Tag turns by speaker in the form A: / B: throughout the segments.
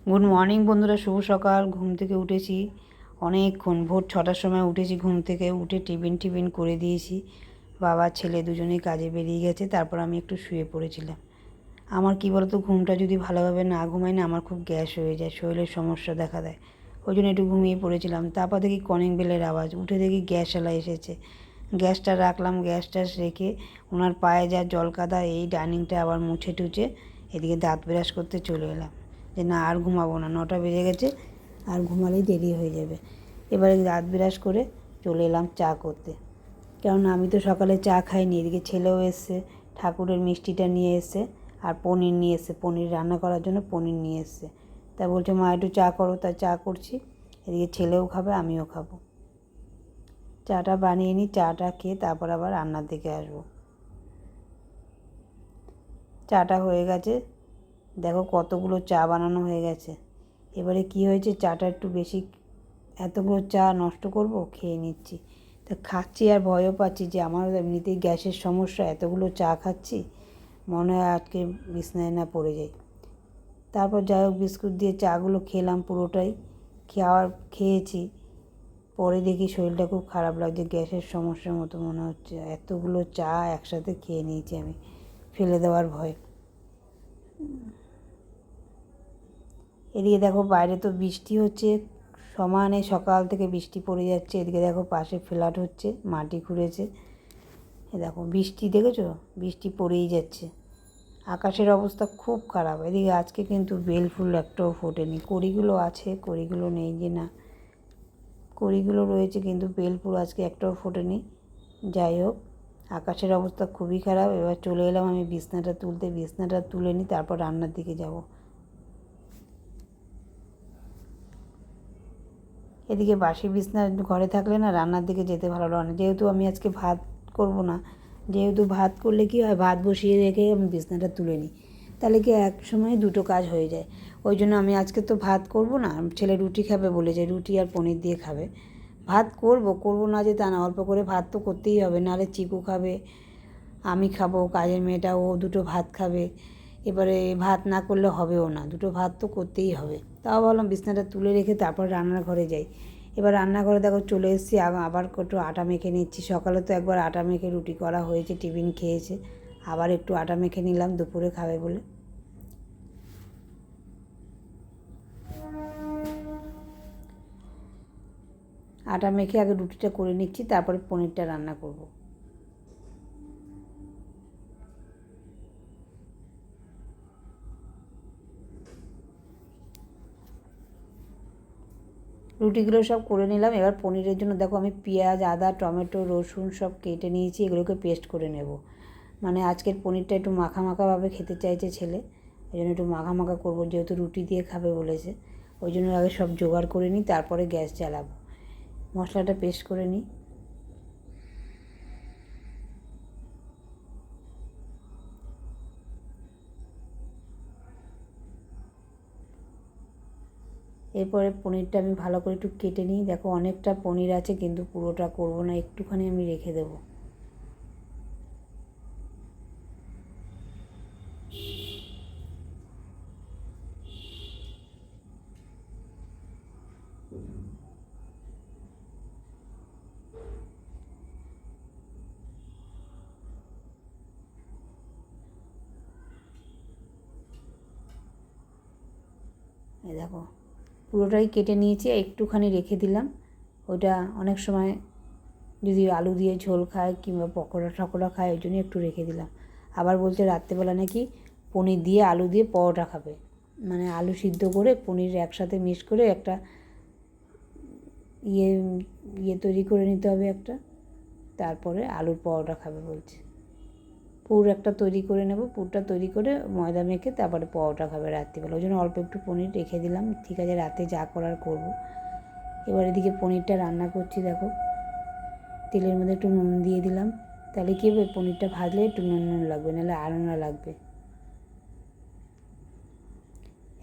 A: Good morning বন্ধুরা, শুভ সকাল। ঘুম থেকে উঠেছি অনেকক্ষণ, ভোর 6টার সময় উঠেছি ঘুম থেকে। উঠে টিফিন করে দিয়েছি। বাবা ছেলে দুজনেই কাজে বেরিয়ে গেছে। তারপর আমি একটু শুয়ে পড়েছিলাম। আমার কী বলতো, ঘুমটা যদি ভালোভাবে না ঘুমাই না, আমার খুব গ্যাস হয়ে যায়, শরীরের সমস্যা দেখা দেয়। ওই জন্য একটু ঘুমিয়ে পড়েছিলাম। তারপর দেখি কলিং বেলের আওয়াজ, উঠে দেখি গ্যাসওয়ালা এসেছে। গ্যাসটা রাখলাম, গ্যাসটা রেখে ওনার পায়ে যা জল কাদা, এই ডাইনিংটা আবার মুছে টুছে এদিকে দাঁত ব্রাশ করতে চলে এলাম, যে না আর ঘুমাবো না, 9টা বেজে গেছে, আর ঘুমালেই দেরি হয়ে যাবে। এবারে দাঁত ব্রাশ করে চলে এলাম চা করতে, কেননা আমি তো সকালে চা খাইনি। এদিকে ছেলেও এসছে, ঠাকুরের মিষ্টিটা নিয়ে এসছে, আর পনির নিয়ে এসছে, পনির রান্না করার জন্য পনির নিয়ে এসছে। তা বলছে মা একটু চা করো, তা চা করছি। এদিকে ছেলেও খাবে, আমিও খাবো। চাটা বানিয়ে নিই, চাটা খেয়ে তারপর আবার রান্নার দিকে আসবো। চাটা হয়ে গেছে, দেখো কতগুলো চা বানানো হয়ে গেছে। এবারে কি হয়েছে, চাটা একটু বেশি, এতগুলো চা নষ্ট করব, খেয়ে নিচ্ছি। তা খাচ্ছি আর ভয়ও পাচ্ছি যে আমার এমনিতেই গ্যাসের সমস্যা, এতগুলো চা খাচ্ছি, মনে হয় আজকে বিছনায় না পড়ে যাই। তারপর যাই হোক, বিস্কুট দিয়ে চাগুলো খেলাম পুরোটাই। খেয়েছি। পরে দেখি শরীরটা খুব খারাপ লাগছে, গ্যাসের সমস্যার মতো মনে হচ্ছে। এতগুলো চা একসাথে খেয়ে নিয়েছি আমি, ফেলে দেওয়ার ভয়। এদিকে দেখো বাইরে তো বৃষ্টি হচ্ছে, সমানে সকাল থেকে বৃষ্টি পড়ে যাচ্ছে। এদিকে দেখো পাশে ফ্ল্যাট হচ্ছে, মাটি খুঁড়েছে। এ দেখো বৃষ্টি, দেখেছো, বৃষ্টি পড়েই যাচ্ছে। আকাশের অবস্থা খুব খারাপ। এদিকে আজকে কিন্তু বেল ফুল একটাও ফোটেনি। কড়িগুলো আছে, কড়িগুলো নেই যে না, কড়িগুলো রয়েছে, কিন্তু বেল ফুল আজকে একটাও ফোটেনি। যাই হোক, আকাশের অবস্থা খুবই খারাপ। এবার চলে এলাম আমি বিছনাটা তুলতে, বিছনাটা তুলে নিই, তারপর রান্নার দিকে যাব। এদিকে বাসি বিছনা ঘরে থাকলে না রান্নার দিকে যেতে ভালো লাগে না। যেহেতু আমি আজকে ভাত করব না, যেহেতু ভাত করলে কী হয়, ভাত বসিয়ে রেখে আমি বিছনাটা তুলে নিই, তাহলে কি এক সময় দুটো কাজ হয়ে যায়। ওই জন্য আমি আজকে তো ভাত করব না, ছেলে রুটি খাবে বলেছে, রুটি আর পনির দিয়ে খাবে। ভাত করব না যে তা না, অল্প করে ভাত তো করতেই হবে, নাহলে চিকু খাবে, আমি খাবো, কাজের মেয়েটা ও দুটো ভাত খাবে। এবারে ভাত না করলে হবেও না, দুটো ভাত তো করতেই হবে। তাও ভাবলাম বিছনাটা তুলে রেখে তারপর রান্নাঘরে যাই। এবার রান্নাঘরে দেখো চলে এসেছি, আবার একটু আটা মেখে নিচ্ছি। সকালে তো একবার আটা মেখে রুটি করা হয়েছে, টিফিন খেয়েছে, আবার একটু আটা মেখে নিলাম দুপুরে খাবে বলে। আটা মেখে আগে রুটিটা করে নিচ্ছি, তারপরে পনিরটা রান্না করব। রুটিগুলো সব করে নিলাম। এবার পনিরের জন্য দেখো আমি পেঁয়াজ, আদা, টমেটো, রসুন সব কেটে নিয়েছি, এগুলোকে পেস্ট করে নেব। মানে আজকের পনিরটা একটু মাখা মাখাভাবে খেতে চাইছে ছেলে, ওই জন্য একটু মাখা মাখা করবো, যেহেতু রুটি দিয়ে খাবে বলেছে। ওই জন্য আগে সব জোগাড় করে নিই, তারপরে গ্যাস জ্বালাবো। মশলাটা পেস্ট করে নিই। এরপরে পনিরটা আমি ভালো করে একটু কেটে নিই। দেখো অনেকটা পনির আছে, কিন্তু পুরোটা করব না, একটুখানি আমি রেখে দেবো। এই দেখো পুরোটাই কেটে নিয়েছি, একটুখানি রেখে দিলাম। ওইটা অনেক সময় যদি আলু দিয়ে ঝোল খায় কিংবা পকোড়া টকোড়া খায়, ওই জন্য একটু রেখে দিলাম। আবার বলছে রাত্রেবেলা নাকি পনির দিয়ে আলু দিয়ে পরোটা খাবে, মানে আলু সিদ্ধ করে পনির একসাথে মিক্স করে একটা ইয়ে ইয়ে তৈরি করে নিতে হবে একটা, তারপরে আলুর পরোটা খাবে বলছে। পুর একটা তৈরি করে নেব, পুরটা তৈরি করে ময়দা মেখে তারপরে পরোটা খাবে রাত্রিবেলা। ওই জন্য অল্প একটু পনির রেখে দিলাম, ঠিক আছে রাতে যা করার করব। এবার এদিকে পনিরটা রান্না করছি, দেখো তেলের মধ্যে একটু নুন দিয়ে দিলাম, তাহলে কী হবে, পনিরটা ভাজলে একটু নুন নুন লাগবে, নাহলে আরও না লাগবে।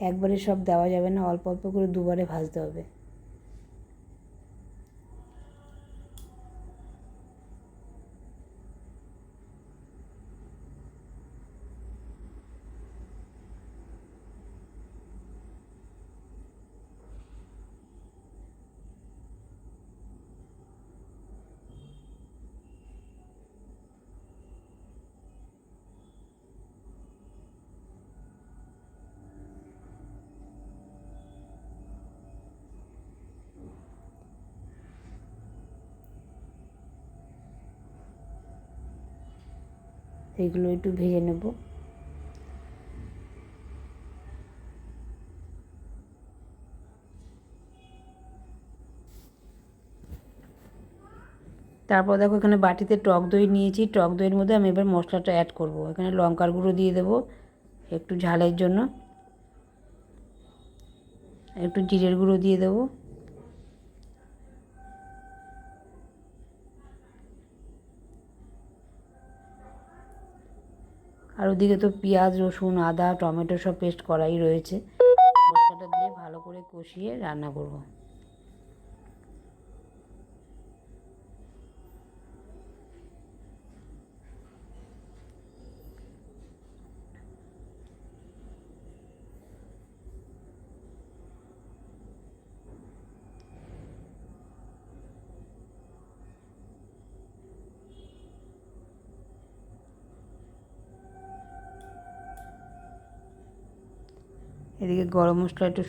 A: একবারে সব দেওয়া যাবে না, অল্প অল্প করে দুবারে ভাজতে হবে। এইগুলো একটু ভেজে নেব। তারপর দেখো এখানে বাটিতে টক দই নিয়েছি, টক দইয়ের মধ্যে আমি এবার মশলাটা অ্যাড করব। এখানে লঙ্কার গুঁড়ো দিয়ে দেবো একটু ঝালের জন্য, একটু জিরের গুঁড়ো দিয়ে দেবো, আর ওদিকে তো পেঁয়াজ রসুন আদা টমেটো সব পেস্ট করাই রয়েছে। মশলাটা দিয়ে ভালো করে কষিয়ে রান্না করব। এদিকে গরম মশলা একটু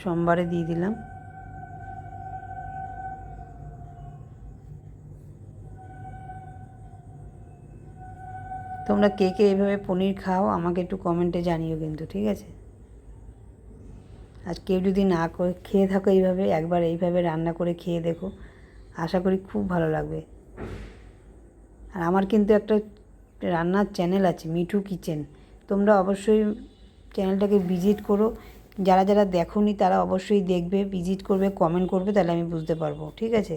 A: সোমবারে দিয়ে দিলাম। তোমরা কে কে এইভাবে পনির খাও আমাকে একটু কমেন্টে জানিও কিন্তু, ঠিক আছে? আর কেউ যদি না করে খেয়ে থাকো এইভাবে, একবার এইভাবে রান্না করে খেয়ে দেখো, আশা করি খুব ভালো লাগবে। আর আমার কিন্তু একটা রান্নার চ্যানেল আছে, মিঠু কিচেন, তোমরা অবশ্যই চ্যানেলটাকে ভিজিট করো। যারা যারা দেখোনি তারা অবশ্যই দেখবে, ভিজিট করবে, কমেন্ট করবে, তাহলে আমি বুঝতে পারবো, ঠিক আছে?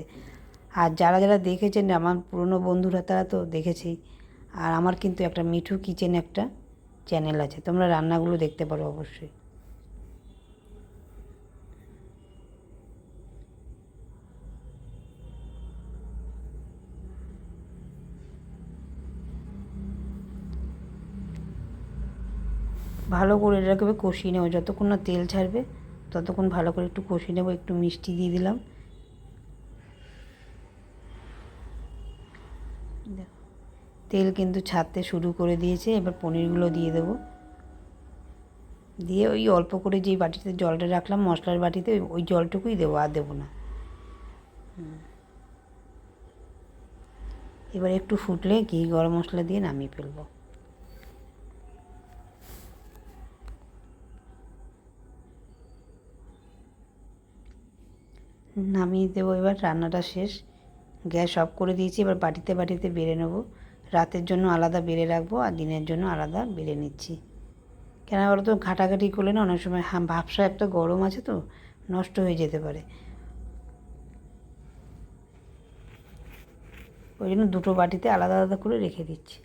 A: আর যারা যারা দেখেছেন আমার পুরনো বন্ধুরা তারা তো দেখেছেই। আর আমার কিন্তু একটা মিঠু কিচেন একটা চ্যানেল আছে, তোমরা রান্নাগুলো দেখতে পারো অবশ্যই। ভালো করে এটাকে কষিয়ে নেবো, যতক্ষণ না তেল ছাড়বে ততক্ষণ ভালো করে একটু কষিয়ে নেবো। একটু মিষ্টি দিয়ে দিলাম, তেল কিন্তু ছাড়তে শুরু করে দিয়েছে। এবার পনিরগুলো দিয়ে দেবো, দিয়ে ওই অল্প করে যেই বাটিতে জলটা রাখলাম মশলার বাটিতে ওই জলটুকুই দেবো, আর দেবো না। এবার একটু ফুটলে ঘি গরম মশলা দিয়ে নামিয়ে ফেলবো। নামিয়ে দেবো, এবার রান্নাটা শেষ, গ্যাস অফ করে দিয়েছি। এবার বাটিতে বাটিতে বেড়ে নেবো, রাতের জন্য আলাদা বেড়ে রাখবো আর দিনের জন্য আলাদা বেড়ে নিচ্ছি। কেন বলো তো, ঘাটাঘাটি করলে না অনেক সময় ভাবসা একটা গরম আছে তো নষ্ট হয়ে যেতে পারে, ওই জন্য দুটো বাটিতে আলাদা আলাদা করে রেখে দিচ্ছি।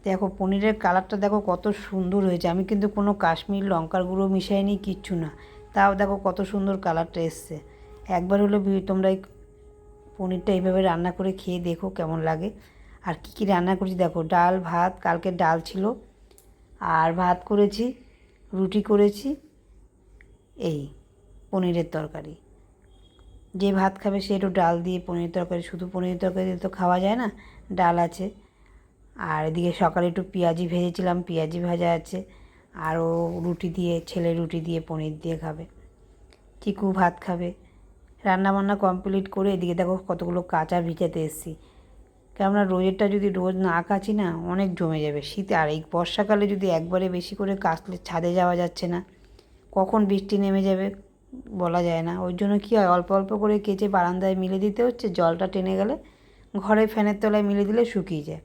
A: দেখো পনিরের কালারটা দেখো কত সুন্দর হয়েছে, আমি কিন্তু কোনো কাশ্মীর লঙ্কার গুঁড়ো মিশাইনি, কিচ্ছু না, তাও দেখো কত সুন্দর কালারটা এসছে। একবার হলো তোমরা এই পনিরটা এইভাবে রান্না করে খেয়ে দেখো কেমন লাগে। আর কী কী রান্না করেছি দেখো, ডাল ভাত, কালকে ডাল ছিল, আর ভাত করেছি, রুটি করেছি, এই পনিরের তরকারি। যে ভাত খাবে সে একটু ডাল দিয়ে পনির তরকারি, শুধু পনির তরকারি দিয়ে তো খাওয়া যায় না, ডাল আছে। আর এদিকে সকালে একটু পেঁয়াজি ভেজেছিলাম, পেঁয়াজি ভাজা আছে, আরও রুটি দিয়ে, ছেলে রুটি দিয়ে পনির দিয়ে খাবে, চিকু ভাত খাবে। রান্নাবান্না কমপ্লিট করে এদিকে দেখো কতগুলো কাঁচা ভিজাতে এসেছি, কেননা রোজেরটা যদি রোজ না কাচি না অনেক জমে যাবে। শীতে আর এই বর্ষাকালে যদি একবারে বেশি করে কাচলে ছাদে যাওয়া যাচ্ছে না, কখন বৃষ্টি নেমে যাবে বলা যায় না। ওই জন্য কী হয়, অল্প অল্প করে কেচে বারান্দায় মিলে দিতে হচ্ছে, জলটা টেনে গেলে ঘরে ফ্যানের তলায় মিলে দিলে শুকিয়ে যায়।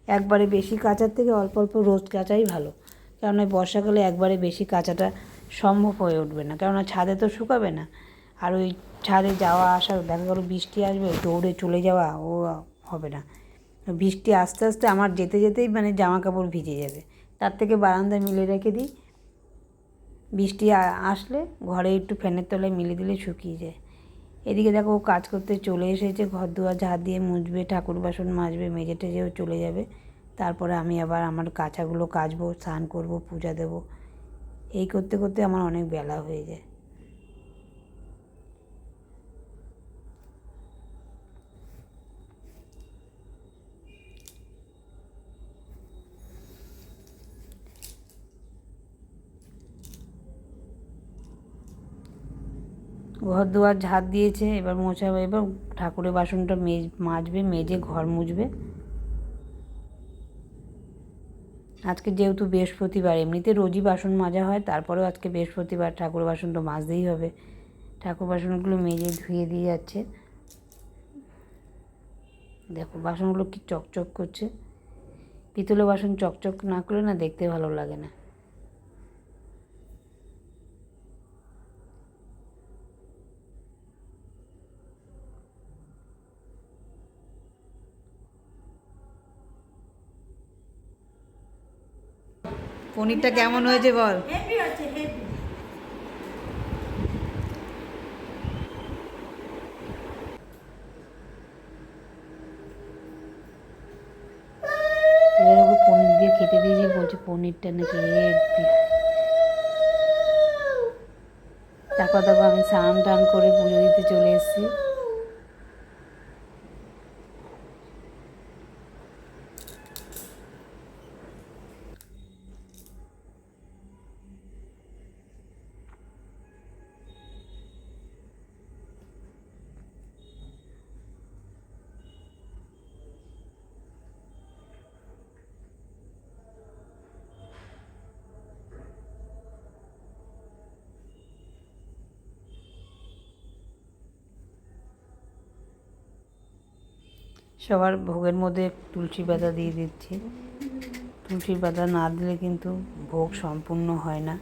A: একবারে বেশি কাচার থেকে অল্প অল্প রোজ কাচাই ভালো, কেননা বর্ষাকালে একবারে বেশি কাচাটা সম্ভব হয়ে উঠবে না, কেননা ছাদে তো শুকাবে না। আর ওই ছাদে যাওয়া আসা, দেখা গেলো বৃষ্টি আসবে দৌড়ে চলে যাওয়া, ও হবে না। বৃষ্টি আস্তে আস্তে আমার যেতে যেতেই মানে জামা কাপড় ভিজে যাবে, তার থেকে বারান্দায় মিলে রেখে দিই, বৃষ্টি আসলে ঘরে একটু ফ্যানের তলায় মিলে দিলে শুকিয়ে যায়। এদিকে দেখো ও কাজ করতে চলে এসেছে, ঘর দুয়ার ঝাড় দিয়ে মুছবে, ঠাকুর বাসন মাজবে, মেজে টেজেও চলে যাবে। তারপরে আমি আবার আমার কাচাগুলো কাচবো, স্নান করব, পূজা দেব, এই করতে করতে আমার অনেক বেলা হয়ে যায়। ঘর দুয়ার ঝাড় দিয়েছে, এবার মোছাবে, এবার ঠাকুরের বাসনটা মাজবে, মেজে ঘর মুছবে। আজকে যেহেতু বৃহস্পতিবার, এমনিতে রোজই বাসন মাজা হয়, তারপরেও আজকে বৃহস্পতিবার, ঠাকুর বাসন তো মাজতেই হবে। ঠাকুর বাসনগুলো মেজে ধুয়ে দিয়ে যাচ্ছে। দেখো বাসনগুলো কি চকচক করছে। পিতলের বাসন চকচক না করলে না দেখতে ভালো লাগে না। পনিরটা কেমন হয়েছে বল?
B: হেভি আছে, হেভি।
A: এবার ওকে পনির দিয়ে খেতে দিয়েছি, বলছে পনিরটা নাকি হেভি। তারপর দেখো আমি স্নান টান করে পুজো দিতে চলে এসেছি। সবার ভোগের মধ্যে তুলসী পাতা দিয়ে দিচ্ছি। তুলসী পাতা না দিলে কিন্তু ভোগ সম্পূর্ণ হয় না।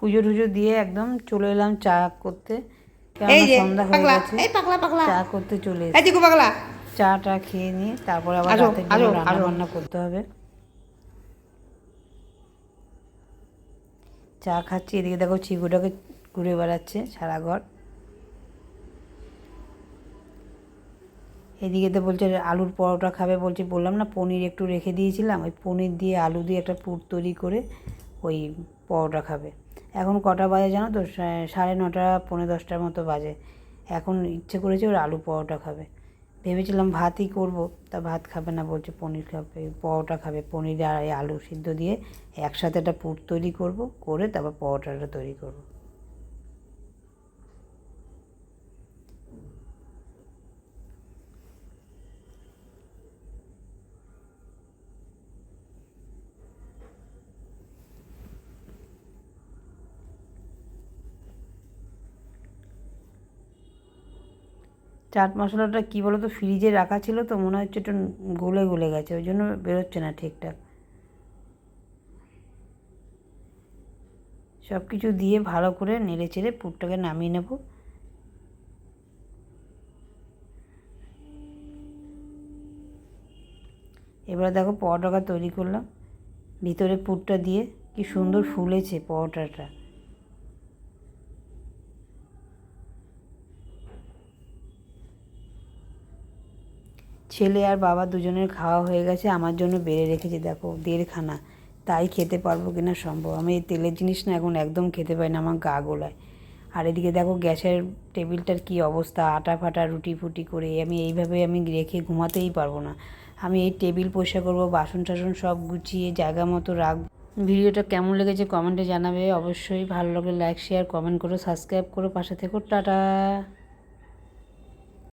A: পুজো টুজো দিয়ে একদম চলে এলাম চা করতে।
B: এই যে
A: সন্ধ্যা হয়ে
B: পাগলা,
A: গেছে,
B: এই পাগলা পাগলা,
A: চা করতে চলে
B: এই
A: এসেছি।
B: দিকু পাগলা।
A: চাটা খেয়ে নিয়ে তারপরে আবার
B: আসো,
A: রাতের জন্য
B: আসো,
A: রান্না
B: আসো।
A: বান্না করতে হবে। চা খাচ্ছি, এদিকে দেখো চিকুটাকে ঘুরে বেড়াচ্ছে সারা ঘর। এদিকে তো বলছে আলুর পরোটা খাবে, বলছি বললাম না পনির একটু রেখে দিয়েছিলাম, ওই পনির দিয়ে আলু দিয়ে একটা পুর তৈরি করে ওই পরোটা খাবে। এখন কটা বাজে জানো তো? 9:30 10:45 মতো বাজে। এখন ইচ্ছে করেছে ওর আলু পরোটা খাবে। ভেবেছিলাম ভাতই করব, তা ভাত খাবে না, বলছে পনির খাবে, পরোটা খাবে। পনির আর এই আলু সিদ্ধ দিয়ে একসাথে একটা পুর তৈরি করব, করে তারপর পরোটাটা তৈরি করব। চাট মশলাটা কী বলো তো, ফ্রিজে রাখা ছিল তো মনে হচ্ছে একটু গলে গলে গেছে, ওই জন্য বেরোচ্ছে না ঠিকঠাক। সব কিছু দিয়ে ভালো করে নেড়ে চেড়ে পুরটাকে নামিয়ে নেব। এবার দেখো পরোটাটা তৈরি করলাম, ভিতরে পুরটা দিয়ে কি সুন্দর ফুলেছে পরোটাটা। ছেলে আর বাবা দুজনের খাওয়া হয়ে গেছে, আমার জন্য বেড়ে রেখেছি দেখো 1.5 খানা। তাই খেতে পারবো কিনা সম্ভব। আমি এই তেলের জিনিস না এখন একদম খেতে পারি না, আমার গা গোলায়। আর এদিকে দেখো গ্যাসের টেবিলটার কি অবস্থা, আটা ফাটা রুটি ফুটি করে আমি এইভাবে আমি রেখে ঘুমাতেই পারবো না। আমি এই টেবিল পরিষ্কার করবো, বাসন টাসন সব গুছিয়ে জায়গা মতো রাখবো। ভিডিওটা কেমন লেগেছে কমেন্টে জানাবে অবশ্যই। ভালো লাগলে লাইক শেয়ার কমেন্ট করো, সাবস্ক্রাইব করো, পাশে থেকো। টাটা।